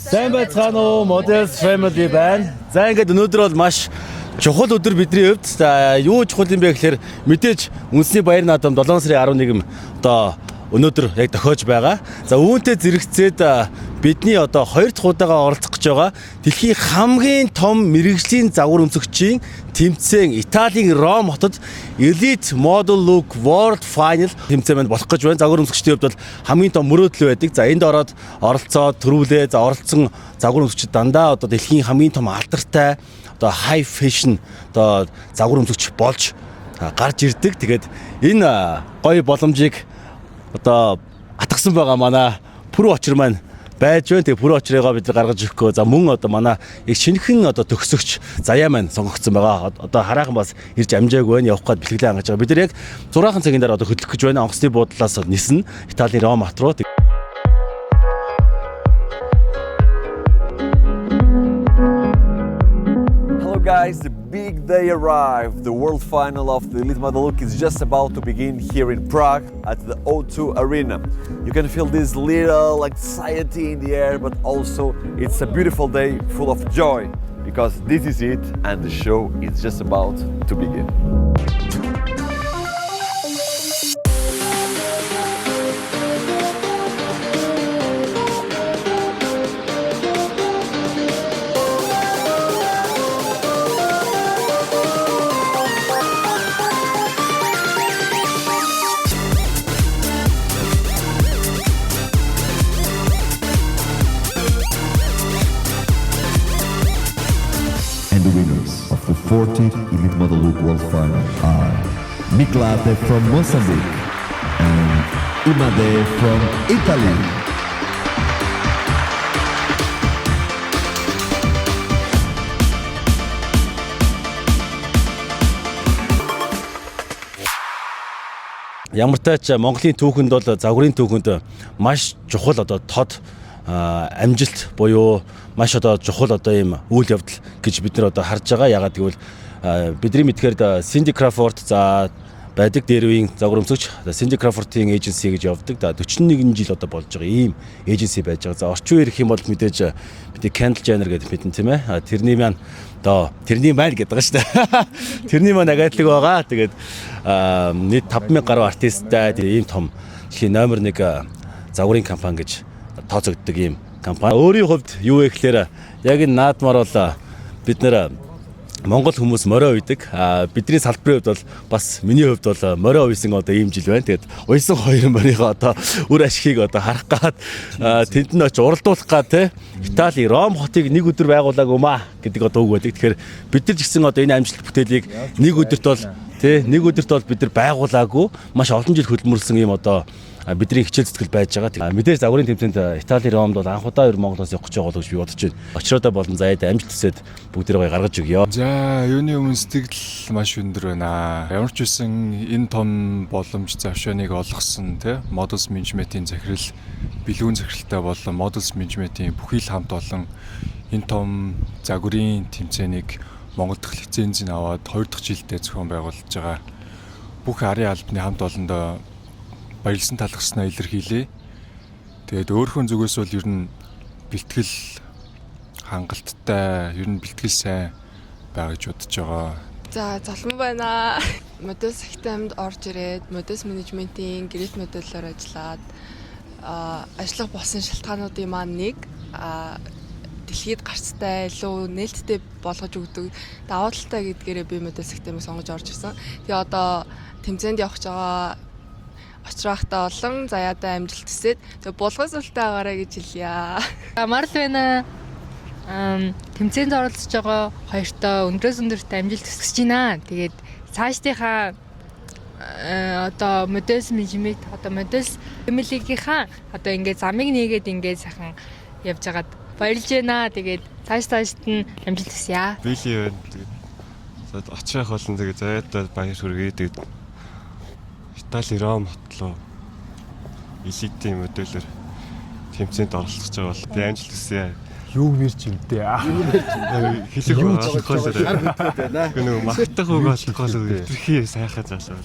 Сайн байцгаана уу, Models Family байна. За ингээд өнөөдөр бол маш чухал өдөр бидний хувьд. За юу чухал юм бэ гэхээр мэдээж үндэсний баяр наадам 7 сарын 11 одоо өнөөдөр яг тохиож байгаа. За үүнтэй зэрэгцээд бидний одоо 2 дахь удаага оролцох гэж байгаа дэлхийн хамгийн том мэрэгжлийн загвар өмсөгчийн тэмцээн Италийн Ром хотод Elite Model Look World Final тэмцээн болох гэж байна. Загвар өмсөгчдийн хувьд бол хамгийн том мөрөөдөл байдаг. За энд ороод оролцоод төрүүлээ. За оролцсон загвар өмсөгчд дандаа одоо дэлхийн хамгийн том алдартай одоо high fashion одоо загвар өмсөгч болж гарч ирдэг. Тэгээд энэ гоё боломжийг одоо атгсан байгаа манай Пүрэв очир маань байж байна. Тэгээ Пүрэв очирыгоо бид гаргаж өгөхгүй. За мөн одоо манай их шинэхэн одоо төгсөгч Заяа маань сонгогдсон байгаа. Одоо хараахан бас ирж амжаагүй байна. Явах гээд бэлтгэлээ хангаж байгаа. Бид нар яг 6 цагийн дараа одоо хөдлөх гэж байна. Онгоцны буудлаас нисэн Италийн Ром хот руу. Guys, the big day arrived. The world final of the Elite Model Look is just about to begin here in Prague at the O2 Arena. You can feel this little anxiety in the air, but also it's a beautiful day full of joy because this is it and the show is just about to begin. And the winners of the 40th Elite Model Look World Final are Miklate from Mozambique and Imade from Italy. Ямар тач Монголын түүхэнд бол загварын түүхэнд маш чухал одоо тод амжилт буюу маш одоо чухал одоо ийм үйл явдал гэж бид нар одоо харж байгаа. Ягаад гэвэл бидний мэдхээр Cindy Crawford за байдаг дээр үеийн загвар өмсөгч Cindy Crawford-ийн эйженси гэж явдаг. 41 жил одоо болж байгаа ийм эйженси байж байгаа. За орчин үеэр их юм бол мэдээж бид Kendall Jenner гэдэг мэдэн тийм ээ. Тэрний маань тэрний маань гэдэг байгаа шүү дээ. Тэрний маань агаатлаг байгаа. Тэгээд нийт 5000 гаруй артисттай ийм том дэлхийн номер 1 загварын компани гэж тооцогддог ийм компани. Өөрийн хувьд юу вэ гэхээр яг энэ наадмаар бол бид нэр Монгол хүмүүс морио үйдэг. Бидний салбарын хувьд бол бас миний хувьд бол морио үйсэн одоо ийм жил байна. Тэгээд уйсан хоёр морийнхоо одоо үр ашигыг одоо харах гад тэнд нь очиж уралдуулах гад те Итали Ром хотыг нэг өдөр байгуулаагүй маа гэдэг одоо үг байдаг. Тэгэхээр бид нар ч гэсэн одоо энэ амжилт бүтээлийг нэг өдөрт бол бид нар байгуулаагүй маш олон жил хөдөлмөрлсөн ийм одоо бидний хичээл зүтгэл байж байгаа. Мэдээж загварын тэмцээнд Итали Ромд бол анх удаа Монголоос явах гэж байгаа гэж би бодож байна. Очроо болон заяад амжилт хүсээд бүгдээрээ гаргаж өгье. За, юуны өмнө сэтгэл маш өндөр байна. Ямар ч үсэн энэ том боломж завшааныг олгосон тий Models Management-ийн захирал, бэлгүүн захиралтай болон Models Management-ийн бүхий л хамт олон энэ том загварын тэмцээнийг Монгол дахь лицензийг аваад 2 дахь жилдээ зохион байгуулж байгаа. Бүх арын албаны хамт олондоо баярлсан талархснаа илэрхийлье. Тэгээд өөрийнхөө зүгээс бол ер нь бэлтгэл хангалттай, ер нь бэлтгэл сайн байгаа гэж бодож байгаа. За, залман байна. Models системд орж ирээд Models Management-ийн гэрээт модельээр ажиллаад ажиллах болсон шалтгаануудын маань нэг дэлхийд гарцтай илүү нээлттэй болгож өгдөг даваа талтай гэдгээрээ би Models системийг сонгож орж ирсэн. Тэгээ одоо тэмцээнд явах гэж байгаа очраахтаа олон заяатай амжилт хүсээд тэг булгасуултаа агаарэ гэж хэлье. Марл байна. Тэмцээнд оролцож байгаа хоёртоо өндрөөс өндөрт амжилт хүсэж байна. Тэгээд цаашдынхаа одоо Models Management одоо Models Family-гийнхаа одоо ингээд замыг нээгээд ингээд сайхан явж байгаад баярлж байна. Тэгээд цаашд нь амжилт хүсье. Били байна. Тэгээд очих болон тэгээд заяатай баяр хүргэе. Тэгээд Итали Ром хотлоо Elite модельээр тэмцээнд оролцож байгаа бол би амжилт хүсье. Юу нэрч юм дээ. Хэлэх байгаа. Гэнэ магтах үг болохгүй хитрхи сайхан залуу.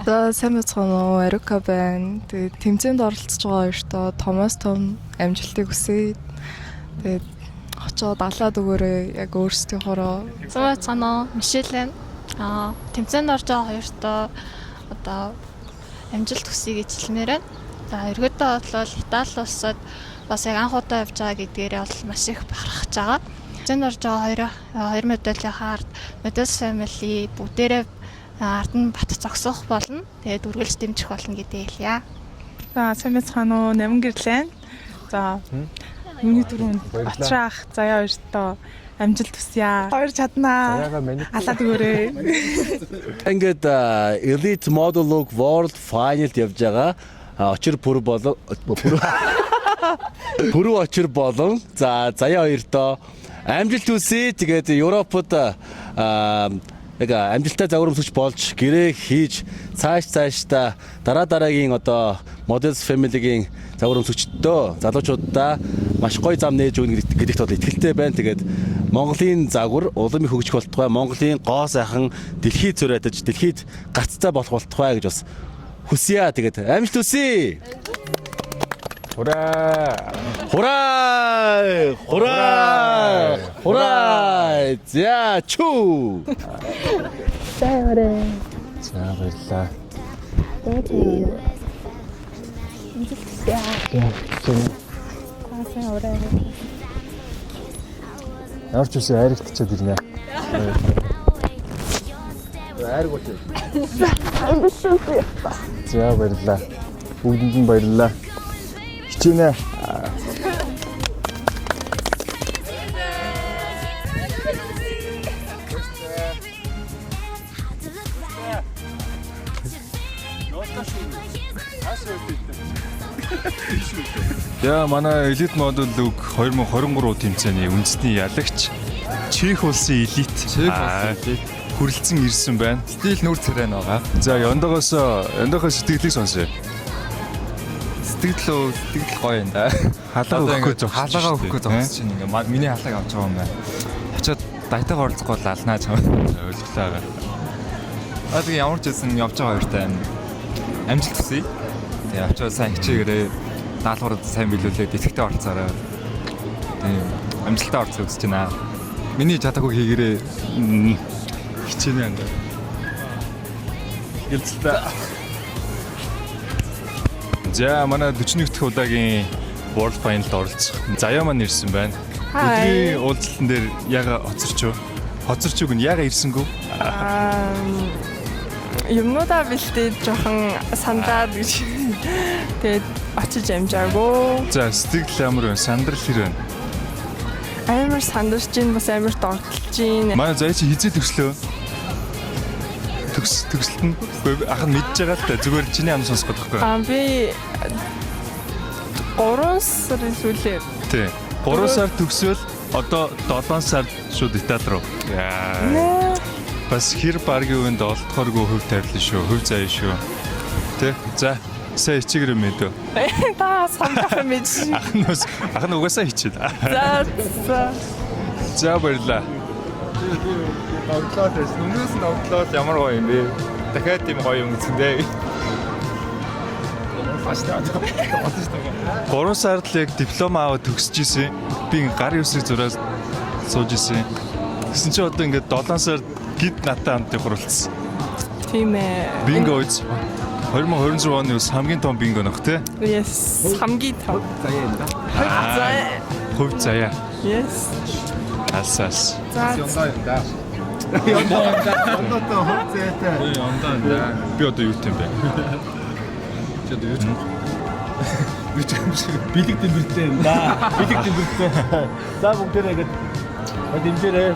Одоо сайн бацгаана уу, Арука байна. Тэгээд тэмцээнд оролцож байгаа хоёртоо Томас том амжилтыг хүсье. Тэгээд очоод алаад өгөөрэй яг өөрсдийнхоороо. Зөө цанаа Мишель тэмцээнд орж байгаа хоёртоо одоо амжилт хүсье гэж хэлмээр байна. За эргээдээ бодлол Итали улсад бас яг анх удаа явж байгаа гэдгээрээ бол маш их бахархаж байгаа. Тэмцээнд орж байгаа хоёр медалийн ард Medals family бүгдээрээ ард нь бат зогсох болно. Тэгээд үргэлж дэмжих болно гэдээ хэлье. За сайн байцгаана уу? Намин гэрлэн. За миний түрүүнд Батраах заяа хоёртоо амжилт хүсье. Хоёр чаднаа. Алаад өгөөрэй. Ингээд Elite Model Look World Final-д явж байгаа. Очир пүр болон пүрүү очир болон за заяа хоёртоо амжилт хүсье. Тэгээд Европод яг амжилттай загвар өмсгч болж гэрээ хийж цаашдаа дараагийн одоо Models Family-гийн загвар өмсгчдөө залуучуудаа маш гоё зам нээж өгнө гэдэгт бол итгэлтэй байна. Тэгээд Монголын загвар улам их хөгжих болтугай, Монголын гоо сайхан дэлхийд зураадаж дэлхийд гаццаа болох болтугай гэж бас хүсье. Тэгээд амжилт хүсье. Хура! Хура! Хура! Хура! За чүү! За баярлаа. Ямар ч үгүй хайрагтчаад ирнэ. Айрг болчих. За баярлаа. Бүгдэнд нь баярлаа. Хичээнэ. Яа манай Elite Model Look 2023 тэмцээний үндэсний ялагч Чех улсын элит хүрэлцэн ирсэн байна. Стил нүүр царай байгаа. За яндагаас сэтгэлийг сонсъё. Сэтгэл гоё юм да. Халаага өгөхгүй зогсож байна. Ингээ миний халааг авч байгаа юм байна. Очоод дайтайгаа оролцохгүй бол алнаа чам. Ойлголоо. Тэгээ ямар ч байсан явж байгаа хоёртай амжилт хүсье. Тэгээ очоод сайн хичээгээрээ даалгаврууд сайн биелүүлээд идэвхтэй оролцоорой. Тийм амжилттай оролцох үзэж байна. Миний чадаагүй хийгээрээ хичээнэ анда. Гэлцэлтэй. За манай 41 дахь удаагийн World Final-д оролцох заяа маань ирсэн байна. Өдрийн уулзалтан дээр яга хоцорч юу? Хоцорч юу гэн яга ирсэнгүү? Юмнуудаа бэлдээд жоохон сандаад гэж. Тэгээд очиж амжаагүй. За сэтгэл амар байна. Сандрал хэр байна? Амар сандарч чинь бас амар догтлж чинь. Манай заяа чи хизээ төгслөө. Төгсөлт нь ах нь мэдж байгаа л та зүгээр чиний ам сонсох гэдэг байхгүй. Би 3 сарын сүүлээр. Тий. 3 сар төгсөөл одоо 7 сар шууд Итали руу. Яа. Бас хэр баргийн үеинд олдохоргүй хөв тавилан шүү. Хөв заяа шүү. Тий. За сайн хичээгэр мэдөө. Та сонгох юм биш. Ах нь угаасаа хичээд. За баярлаа. Огтлоос нүнээс нь огтлоод ямар гоё юм бэ? Дахиад тийм гоё юм үзэндээ. 3 сард л яг диплом аваад төгсөж исэн. Би гар юусыг зураад сууж исэн. Тэгсэн чинь одоо ингээд 7 сард гид натаа хамт хуралцсан. Тийм ээ. Бинго үз. 2026 оны ус хамгийн том бинго нөх те? Yes. Хамгийн том. Заяа энэ да. Хөв заяа. Yes. Асас. За. Ондоо хөв заяатай. Ондоо да. Би одоо юу юм бэ? Чи одоо юу ч би ч юм шиг бэлэг дэмбэртэй юм да. Бэлэг дэмбэртэй. За бүгдээрээ ингэж дэмжээрээ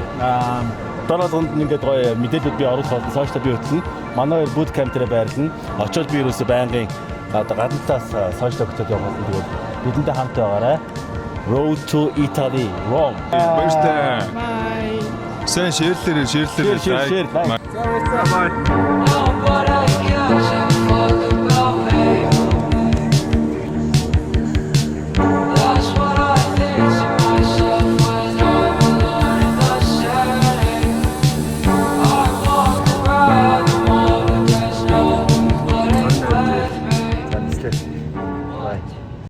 дөрөвдөнд ингээд гоё мэдээлэлд би оруулах болно. Сошиал би хөтлөн. Манай boot camp дээр байрлана. Очоод би юусоо байнгын гаднаас сошиал хөтлөд явах юм. Тэгээд бидэндээ хамт байгаарай. Road to Italy, Rome. Баярлалаа. Bye. Сайн шеэрлээрээ. Share. Bye.